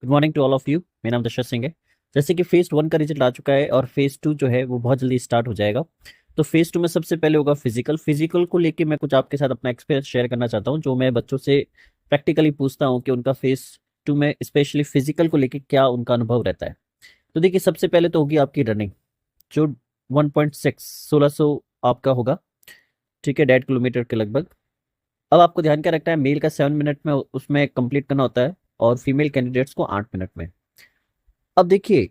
Good morning to all of you. मेरा नाम दशरथ सिंह है। जैसे कि फेज 1 का रिजल्ट आ चुका है और फेज 2 जो है वो बहुत जल्दी स्टार्ट हो जाएगा। तो फेज 2 में सबसे पहले होगा फिजिकल को लेके मैं कुछ आपके साथ अपना एक्सपीरियंस शेयर करना चाहता हूँ, जो मैं बच्चों से प्रैक्टिकली पूछता हूँ कि उनका फेज 2 में स्पेशली फिजिकल को लेके क्या उनका अनुभव रहता है। तो देखिए, सबसे पहले तो होगी आपकी रनिंग, जो 1.6 1600 आपका होगा। ठीक है, 1.5 किलोमीटर के लगभग। अब आपको ध्यान क्या रखना है, मेल का 7 मिनट में उसमें कंप्लीट करना होता है और फीमेल कैंडिडेट्स को 8 मिनट में। अब देखिए,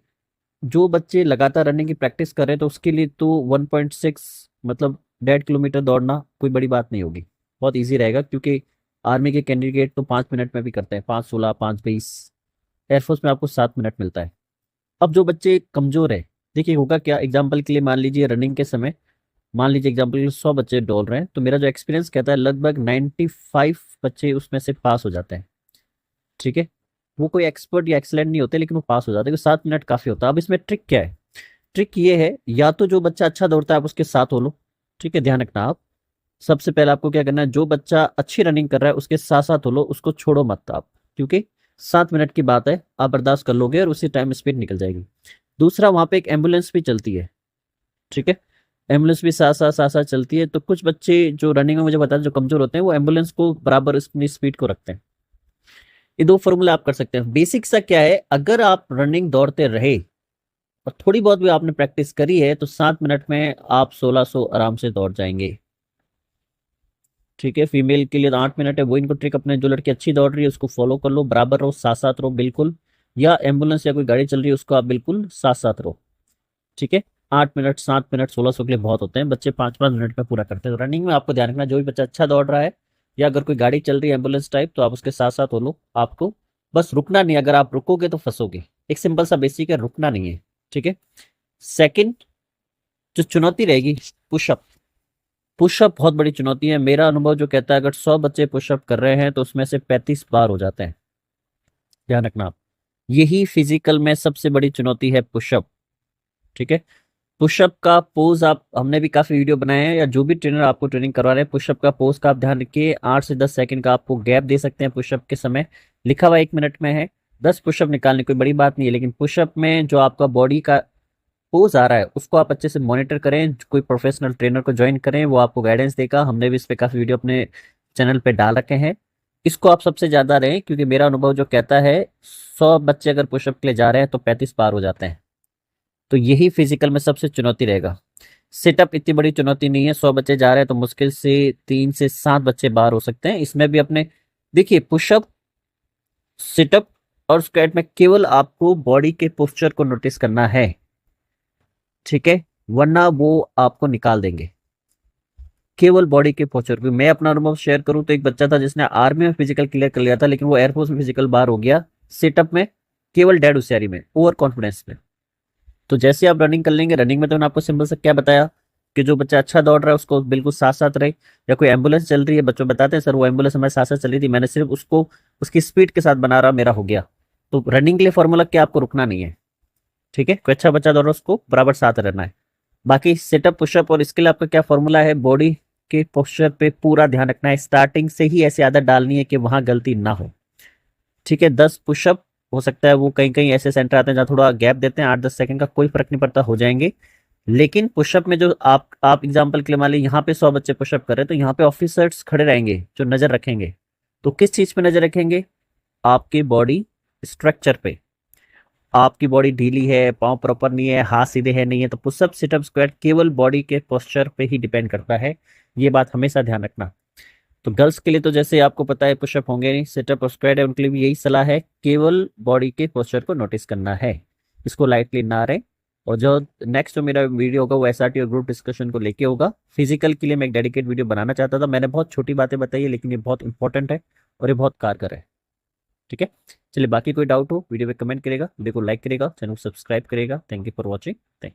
जो बच्चे लगातार रनिंग की प्रैक्टिस कर रहे हैं तो उसके लिए तो 1.6 मतलब 1.5 किलोमीटर दौड़ना कोई बड़ी बात नहीं होगी। बहुत इजी रहेगा, क्योंकि आर्मी के कैंडिडेट तो 5 मिनट में भी करते हैं, 5:16 5:20। एयरफोर्स में आपको 7 मिनट मिलता है। अब जो बच्चे कमजोर है, देखिए होगा क्या, एग्जाम्पल के लिए मान लीजिए रनिंग के समय, मान लीजिए एग्जाम्पल के लिए 100 बच्चे दौड़ रहे हैं, तो मेरा जो एक्सपीरियंस कहता है लगभग 95 बच्चे उसमें से पास हो जाते हैं। ठीक है, वो कोई एक्सपर्ट या एक्सलेंट नहीं होते, लेकिन वो पास हो जाते हैं, 7 मिनट काफी होता है। अब इसमें ट्रिक क्या है? ट्रिक ये है, या तो जो बच्चा अच्छा दौड़ता है आप उसके साथ हो लो। ठीक है, ध्यान रखना आप, सबसे पहले आपको क्या करना है, जो बच्चा अच्छी रनिंग कर रहा है उसके साथ साथ हो लो, उसको छोड़ो मत आप, क्योंकि 7 मिनट की बात है, आप बर्दाश्त कर लोगे और उसी टाइम स्पीड निकल जाएगी। दूसरा, वहां पे एक एम्बुलेंस भी चलती है। ठीक है, एम्बुलेंस भी साथ साथ चलती है, तो कुछ बच्चे जो रनिंग में मुझे बता जो कमजोर होते हैं वो एम्बुलेंस को बराबर अपनी स्पीड को रखते हैं। ये दो फॉर्मूला आप कर सकते हैं। बेसिक सा क्या है, अगर आप रनिंग दौड़ते रहे और थोड़ी बहुत भी आपने प्रैक्टिस करी है तो 7 मिनट में आप 1600 आराम से दौड़ जाएंगे। ठीक है, फीमेल के लिए तो 8 मिनट है। वो इनको ट्रिक, अपने जो लड़की अच्छी दौड़ रही है उसको फॉलो कर लो, बराबर रहो, साथ साथ रहो बिल्कुल। या एम्बुलेंस या कोई गाड़ी चल रही है उसको आप बिल्कुल साथ साथ रहो। ठीक है, 8 मिनट 7 मिनट 1600 के लिए बहुत होते हैं, बच्चे 5 5 मिनट में पूरा करते हैं। तो रनिंग में आपको ध्यान रखना, जो भी बच्चा अच्छा दौड़ रहा है या अगर कोई गाड़ी चल रही है एम्बुलेंस टाइप, तो आप उसके साथ साथ हो लो। आपको बस रुकना नहीं, अगर आप रुकोगे तो फंसोगे। एक सिंपल सा बेसिक है, रुकना नहीं है। ठीक है। सेकंड जो चुनौती रहेगी, पुशअप। पुशअप बहुत बड़ी चुनौती है। मेरा अनुभव जो कहता है, अगर 100 बच्चे पुशअप कर रहे हैं तो उसमें से 35 बार हो जाते हैं। ध्यान रखना आप, यही फिजिकल में सबसे बड़ी चुनौती है, पुशअप। ठीक है, पुशअप का पोज आप, हमने भी काफी वीडियो बनाए हैं, या जो भी ट्रेनर आपको ट्रेनिंग करवा रहे हैं, पुशअप का पोज का आप ध्यान रखिए। 8 से 10 सेकंड का आपको गैप दे सकते हैं पुशअप के समय। लिखा हुआ 1 मिनट में है। 10 पुशअप निकालने कोई बड़ी बात नहीं है, लेकिन पुशअप में जो आपका बॉडी का पोज आ रहा है उसको आप अच्छे से मॉनिटर करें। कोई प्रोफेशनल ट्रेनर को ज्वाइन करें, वो आपको गाइडेंस देगा। हमने भी इस पे काफी वीडियो अपने चैनल पे डाल रखे हैं। इसको आप सबसे ज्यादा रहें, क्योंकि मेरा अनुभव जो कहता है, 100 बच्चे अगर पुशअप के लिए जा रहे हैं तो 35 पार हो जाते हैं। तो यही फिजिकल में सबसे चुनौती रहेगा। सिटअप इतनी बड़ी चुनौती नहीं है, 100 बच्चे जा रहे हैं तो मुश्किल से 3 से 7 बच्चे बाहर हो सकते हैं। इसमें भी अपने, देखिए, पुशअप, सिटअप और स्क्वाट में केवल आपको बॉडी के पोस्चर को नोटिस करना है। ठीक है, वरना वो आपको निकाल देंगे। केवल बॉडी के पोस्चर को, मैं अपना अनुभव शेयर करूं तो एक बच्चा था जिसने आर्मी में फिजिकल क्लियर कर लिया था, लेकिन वो एयरफोर्स में फिजिकल बाहर हो गया, सिटअप में, केवल डेड होशियारी में, ओवर कॉन्फिडेंस में। तो जैसे आप रनिंग कर लेंगे, रनिंग में तो मैंने आपको सिंपल से क्या बताया, कि जो बच्चा अच्छा दौड़ रहा है उसको बिल्कुल साथ साथ रहे। या कोई एम्बुलेंस चल रही है, बच्चों बताते हैं सर वो एम्बुलेंस हमारे साथ साथ चल रही थी, मैंने सिर्फ उसको उसकी स्पीड के साथ बना रहा, मेरा हो गया। तो रनिंग के लिए फॉर्मूला क्या, आपको रुकना नहीं है। ठीक है, कोई अच्छा बच्चा दौड़ रहा है उसको बराबर साथ रहना है। बाकी सेटअप पुशअप और इसके लिए आपका क्या फॉर्मूला है, बॉडी के पोस्चर पे पूरा ध्यान रखना है। स्टार्टिंग से ही ऐसी आदत डालनी है कि वहां गलती ना हो। ठीक है, 10 पुशअप, हो सकता है वो कहीं कहीं ऐसे सेंटर आते हैं जहाँ थोड़ा गैप देते हैं, 8 10 सेकंड का, कोई फर्क नहीं पड़ता, हो जाएंगे। लेकिन पुशअप में जो आप एग्जांपल के लिए मान ली यहाँ पे 100 बच्चे पुशअप कर रहे हैं, तो यहाँ पे ऑफिसर्स खड़े रहेंगे जो नजर रखेंगे। तो किस चीज पे नजर रखेंगे? आपके बॉडी स्ट्रक्चर पे। आपकी बॉडी ढीली है, पाँव प्रॉपर नहीं है, हाथ सीधे है नहीं है, तो पुशअप सिटअप स्क्वाट केवल बॉडी के पोस्चर पे ही डिपेंड करता है। ये बात हमेशा ध्यान रखना। तो गर्ल्स के लिए तो जैसे आपको पता है पुशअप होंगे नहीं, सिटअप और स्क्वाट है, उनके लिए भी यही सलाह है, केवल बॉडी के पोस्चर को नोटिस करना है, इसको लाइटली ना रहे। और जो नेक्स्ट जो मेरा वीडियो होगा वो एसआरटी और ग्रुप डिस्कशन को लेके होगा। फिजिकल के लिए मैं एक डेडिकेट वीडियो बनाना चाहता था, मैंने बहुत छोटी बातें बताई है, लेकिन ये बहुत इंपॉर्टेंट है और ये बहुत कारगर है। ठीक है, चलिए, बाकी कोई डाउट हो वीडियो पे कमेंट करेगा, वीडियो को लाइक करेगा, चैनल को सब्सक्राइब करेगा। Thank you for watching. Thank